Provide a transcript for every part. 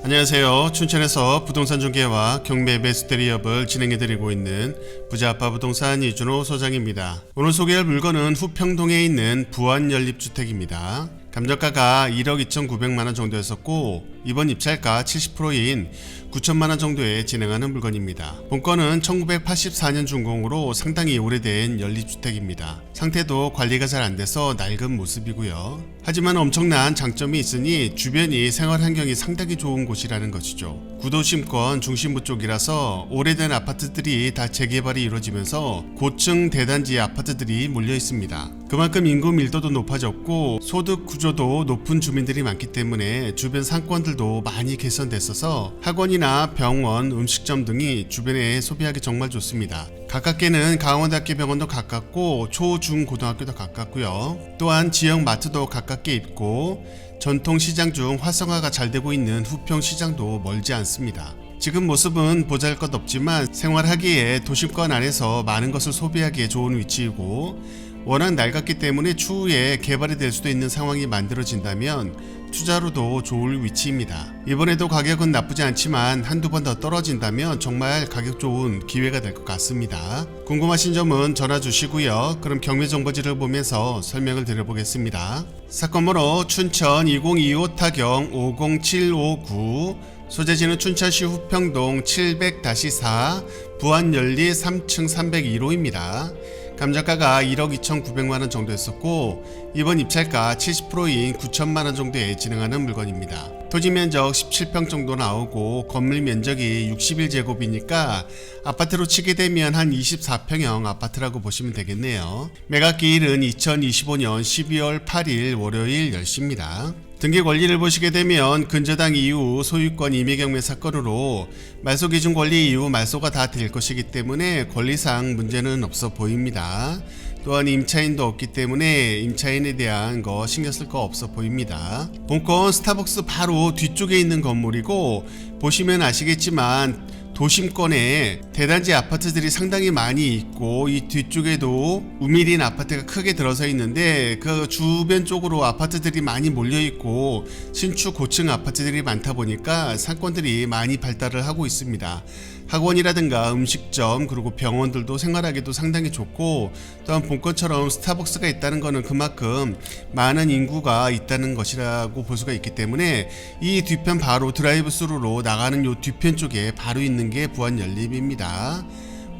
안녕하세요. 춘천에서 부동산 중개와 경매 매수 대리업을 진행해드리고 있는 부자아빠 부동산 이준호 소장입니다. 오늘 소개할 물건은 후평동에 있는 부안연립주택입니다. 감정가가 1억 2,900만원 정도였었고 이번 입찰가 70%인 9천만원 정도에 진행하는 물건입니다. 본건은 1984년 준공으로 상당히 오래된 연립주택입니다. 상태도 관리가 잘 안돼서 낡은 모습이고요. 하지만 엄청난 장점이 있으니 주변이 생활환경이 상당히 좋은 곳이라는 것이죠. 구도심권 중심부 쪽이라서 오래된 아파트들이 다 재개발이 이루어지면서 고층 대단지 아파트들이 몰려 있습니다. 그만큼 인구 밀도도 높아졌고 소득 구조도 높은 주민들이 많기 때문에 주변 상권들도 많이 개선됐어서 학원이나 병원, 음식점 등이 주변에 소비하기 정말 좋습니다. 가깝게는 강원대학교 병원도 가깝고 초, 중, 고등학교도 가깝고요. 또한 지역 마트도 가깝게 있고 전통시장 중 활성화가 잘 되고 있는 후평시장도 멀지 않습니다. 지금 모습은 보잘것없지만 생활하기에 도심권 안에서 많은 것을 소비하기에 좋은 위치이고 워낙 낡았기 때문에 추후에 개발이 될 수도 있는 상황이 만들어진다면 투자로도 좋을 위치입니다. 이번에도 가격은 나쁘지 않지만 한두 번 더 떨어진다면 정말 가격 좋은 기회가 될 것 같습니다. 궁금하신 점은 전화 주시고요. 그럼 경매 정보지를 보면서 설명을 드려보겠습니다. 사건번호 춘천 2025 타경 50759, 소재지는 춘천시 후평동 700-4 부안연립 3층 301호입니다. 감정가가 1억 2,900만원 정도 했었고 이번 입찰가 70%인 9천만원 정도에 진행하는 물건입니다. 토지 면적 17평 정도 나오고 건물 면적이 61제곱이니까 아파트로 치게 되면 한 24평형 아파트라고 보시면 되겠네요. 매각기일은 2025년 12월 8일 월요일 10시입니다. 등기 권리를 보시게 되면 근저당 이후 소유권 임의경매 사건으로 말소 기준 권리 이후 말소가 다 될 것이기 때문에 권리상 문제는 없어 보입니다. 또한 임차인도 없기 때문에 임차인에 대한 거 신경 쓸 거 없어 보입니다. 본건 스타벅스 바로 뒤쪽에 있는 건물이고 보시면 아시겠지만 도심권에 대단지 아파트들이 상당히 많이 있고 이 뒤쪽에도 우밀인 아파트가 크게 들어서 있는데 그 주변 쪽으로 아파트들이 많이 몰려 있고 신축 고층 아파트들이 많다 보니까 상권들이 많이 발달을 하고 있습니다. 학원이라든가 음식점 그리고 병원들도 생활하기도 상당히 좋고 또한 본건처럼 스타벅스가 있다는 것은 그만큼 많은 인구가 있다는 것이라고 볼 수가 있기 때문에 이 뒤편 바로 드라이브 스루로 나가는 요 뒤편 쪽에 바로 있는 게 부안연립입니다.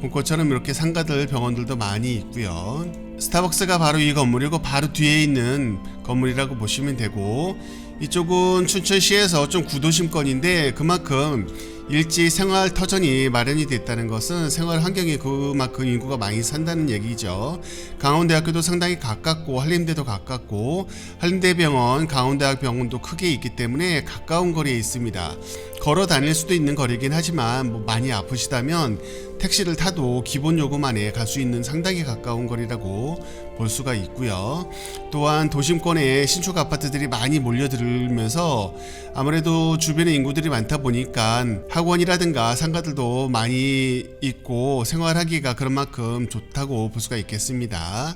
본건처럼 이렇게 상가들 병원들도 많이 있고요. 스타벅스가 바로 이 건물이고 바로 뒤에 있는 건물이라고 보시면 되고 이쪽은 춘천시에서 좀 구도심권인데 그만큼 일지 생활 터전이 마련이 됐다는 것은 생활 환경이 그만큼 인구가 많이 산다는 얘기죠. 강원대학교도 상당히 가깝고 한림대도 가깝고 한림대병원, 강원대학병원도 크게 있기 때문에 가까운 거리에 있습니다. 걸어 다닐 수도 있는 거리긴 하지만 많이 아프시다면 택시를 타도 기본 요금안에 갈 수 있는 상당히 가까운 거리라고 볼 수가 있고요. 또한 도심권에 신축 아파트들이 많이 몰려들면서 아무래도 주변에 인구들이 많다 보니까 학원이라든가 상가들도 많이 있고 생활하기가 그런 만큼 좋다고 볼 수가 있겠습니다.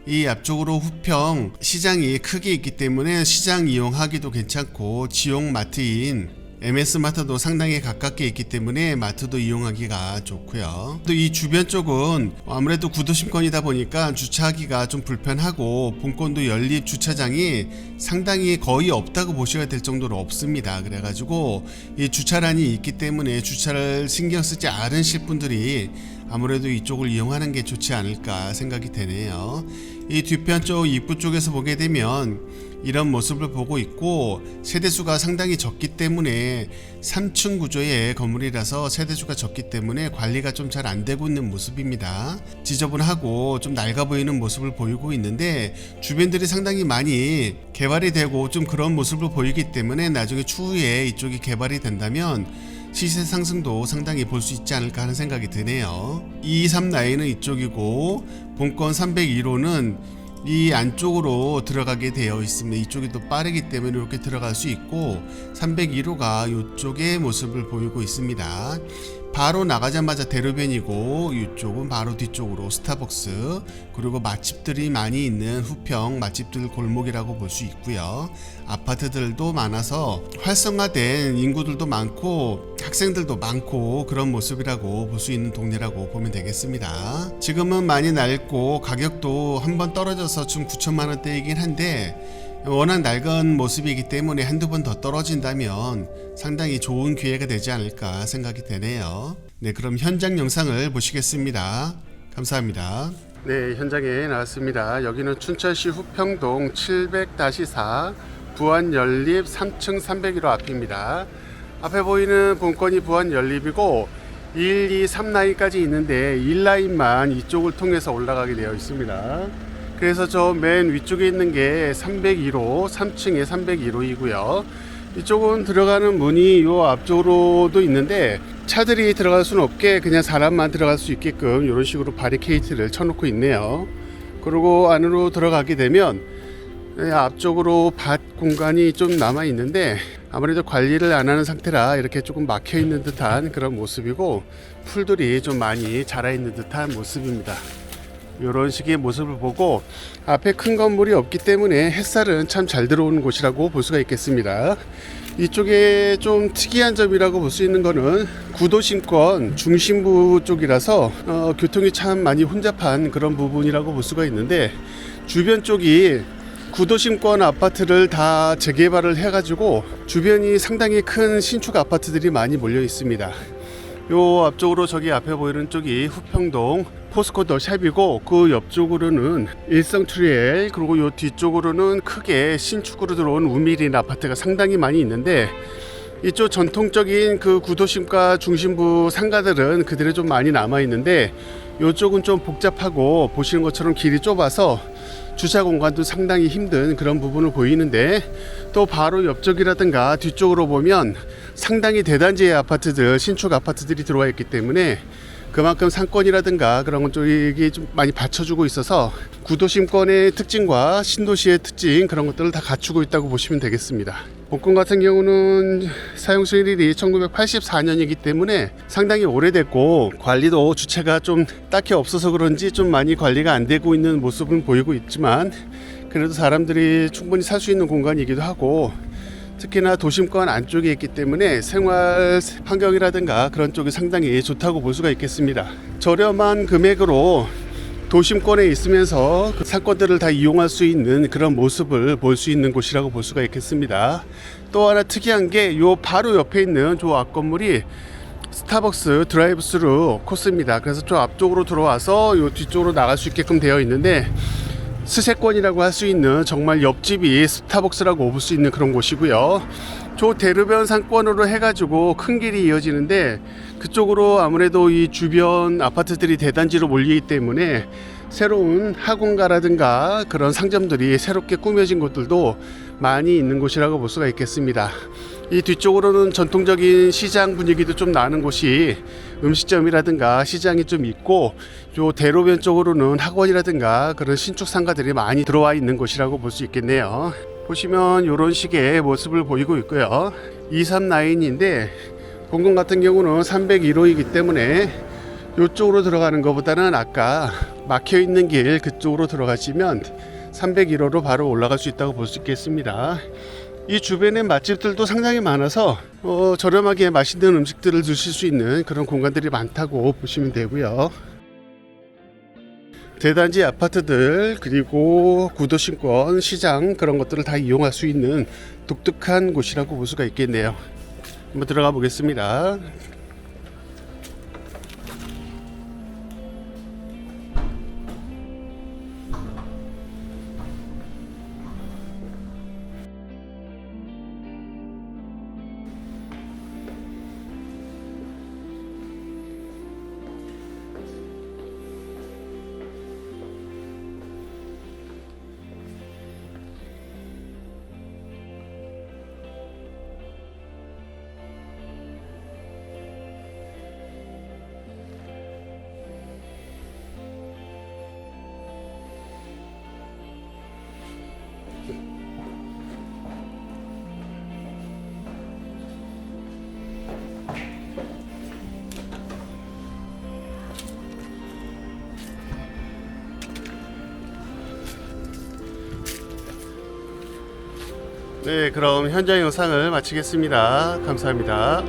이 앞쪽으로 후평 시장이 크게 있기 때문에 시장 이용하기도 괜찮고 지역 마트인 MS마트도 상당히 가깝게 있기 때문에 마트도 이용하기가 좋고요. 또 이 주변 쪽은 아무래도 구도심권이다 보니까 주차하기가 좀 불편하고 본건도 연립 주차장이 상당히 거의 없다고 보셔야 될 정도로 없습니다. 그래가지고 이 주차란이 있기 때문에 주차를 신경 쓰지 않으실 분들이 아무래도 이쪽을 이용하는 게 좋지 않을까 생각이 되네요. 이 뒤편 쪽 입구 쪽에서 보게 되면 이런 모습을 보고 있고 세대수가 상당히 적기 때문에 3층 구조의 건물이라서 세대수가 적기 때문에 관리가 좀 잘 안 되고 있는 모습입니다. 지저분하고 좀 낡아 보이는 모습을 보이고 있는데 주변들이 상당히 많이 개발이 되고 좀 그런 모습을 보이기 때문에 나중에 추후에 이쪽이 개발이 된다면 시세 상승도 상당히 볼 수 있지 않을까 하는 생각이 드네요. 223 라인은 이쪽이고 본건 301호는 이 안쪽으로 들어가게 되어 있습니다. 이쪽이 또 빠르기 때문에 이렇게 들어갈 수 있고 301호가 이쪽의 모습을 보이고 있습니다. 바로 나가자마자 대로변이고 이쪽은 바로 뒤쪽으로 스타벅스, 그리고 맛집들이 많이 있는 후평 맛집들 골목이라고 볼 수 있고요. 아파트들도 많아서 활성화된 인구들도 많고 학생들도 많고 그런 모습이라고 볼 수 있는 동네라고 보면 되겠습니다. 지금은 많이 낡고 가격도 한번 떨어져서 좀 9천만 원대이긴 한데 워낙 낡은 모습이기 때문에 한두 번 더 떨어진다면 상당히 좋은 기회가 되지 않을까 생각이 되네요. 네, 그럼 현장 영상을 보시겠습니다. 감사합니다. 네, 현장에 나왔습니다. 여기는 춘천시 후평동 700-4 부안연립 3층 301호 앞입니다. 앞에 보이는 본건이 부안연립이고 1, 2, 3라인까지 있는데 1라인만 이쪽을 통해서 올라가게 되어 있습니다. 그래서 저 맨 위쪽에 있는 게 301호, 3층에 301호이고요. 이쪽은 들어가는 문이 요 앞쪽으로도 있는데 차들이 들어갈 수는 없게 그냥 사람만 들어갈 수 있게끔 이런 식으로 바리케이트를 쳐놓고 있네요. 그리고 안으로 들어가게 되면 앞쪽으로 밭 공간이 좀 남아 있는데 아무래도 관리를 안 하는 상태라 이렇게 조금 막혀 있는 듯한 그런 모습이고 풀들이 좀 많이 자라 있는 듯한 모습입니다. 이런 식의 모습을 보고 앞에 큰 건물이 없기 때문에 햇살은 참 잘 들어오는 곳이라고 볼 수가 있겠습니다. 이쪽에 좀 특이한 점이라고 볼 수 있는 거는 구도심권 중심부 쪽이라서 교통이 참 많이 혼잡한 그런 부분이라고 볼 수가 있는데 주변 쪽이 구도심권 아파트를 다 재개발을 해가지고 주변이 상당히 큰 신축 아파트들이 많이 몰려 있습니다. 요 앞쪽으로 저기 앞에 보이는 쪽이 후평동 포스코 더 샵이고 그 옆쪽으로는 일성트리엘, 그리고 요 뒤쪽으로는 크게 신축으로 들어온 우미린 아파트가 상당히 많이 있는데 이쪽 전통적인 그 구도심과 중심부 상가들은 그대로 좀 많이 남아 있는데 요쪽은 좀 복잡하고 보시는 것처럼 길이 좁아서 주차 공간도 상당히 힘든 그런 부분을 보이는데 또 바로 옆쪽이라든가 뒤쪽으로 보면 상당히 대단지의 아파트들, 신축 아파트들이 들어와 있기 때문에 그만큼 상권이라든가 그런 건 쪽이 좀 많이 받쳐주고 있어서 구도심권의 특징과 신도시의 특징 그런 것들을 다 갖추고 있다고 보시면 되겠습니다. 본건 같은 경우는 사용수일이 1984년이기 때문에 상당히 오래됐고 관리도 주체가 좀 딱히 없어서 그런지 좀 많이 관리가 안 되고 있는 모습은 보이고 있지만 그래도 사람들이 충분히 살 수 있는 공간이기도 하고 특히나 도심권 안쪽에 있기 때문에 생활 환경이라든가 그런 쪽이 상당히 좋다고 볼 수가 있겠습니다. 저렴한 금액으로 도심권에 있으면서 그 상권들을 다 이용할 수 있는 그런 모습을 볼 수 있는 곳이라고 볼 수가 있겠습니다. 또 하나 특이한 게 요 바로 옆에 있는 저 앞 건물이 스타벅스 드라이브스루 코스입니다. 그래서 저 앞쪽으로 들어와서 요 뒤쪽으로 나갈 수 있게끔 되어 있는데 스세권이라고 할 수 있는 정말 옆집이 스타벅스라고 볼 수 있는 그런 곳이고요. 저 대로변 상권으로 해가지고 큰 길이 이어지는데 그쪽으로 아무래도 이 주변 아파트들이 대단지로 몰리기 때문에 새로운 학원가라든가 그런 상점들이 새롭게 꾸며진 곳들도 많이 있는 곳이라고 볼 수가 있겠습니다. 이 뒤쪽으로는 전통적인 시장 분위기도 좀 나는 곳이 음식점이라든가 시장이 좀 있고 요 대로변 쪽으로는 학원이라든가 그런 신축 상가들이 많이 들어와 있는 곳이라고 볼 수 있겠네요. 보시면 이런 식의 모습을 보이고 있고요. 23 라인인데 본건 같은 경우는 301호이기 때문에 이쪽으로 들어가는 것보다는 아까 막혀 있는 길 그쪽으로 들어가시면 301호로 바로 올라갈 수 있다고 볼 수 있겠습니다. 이 주변에 맛집들도 상당히 많아서 저렴하게 맛있는 음식들을 드실 수 있는 그런 공간들이 많다고 보시면 되고요. 대단지 아파트들 그리고 구도심권 시장 그런 것들을 다 이용할 수 있는 독특한 곳이라고 볼 수가 있겠네요. 한번 들어가 보겠습니다. 네, 그럼 현장 영상을 마치겠습니다. 감사합니다.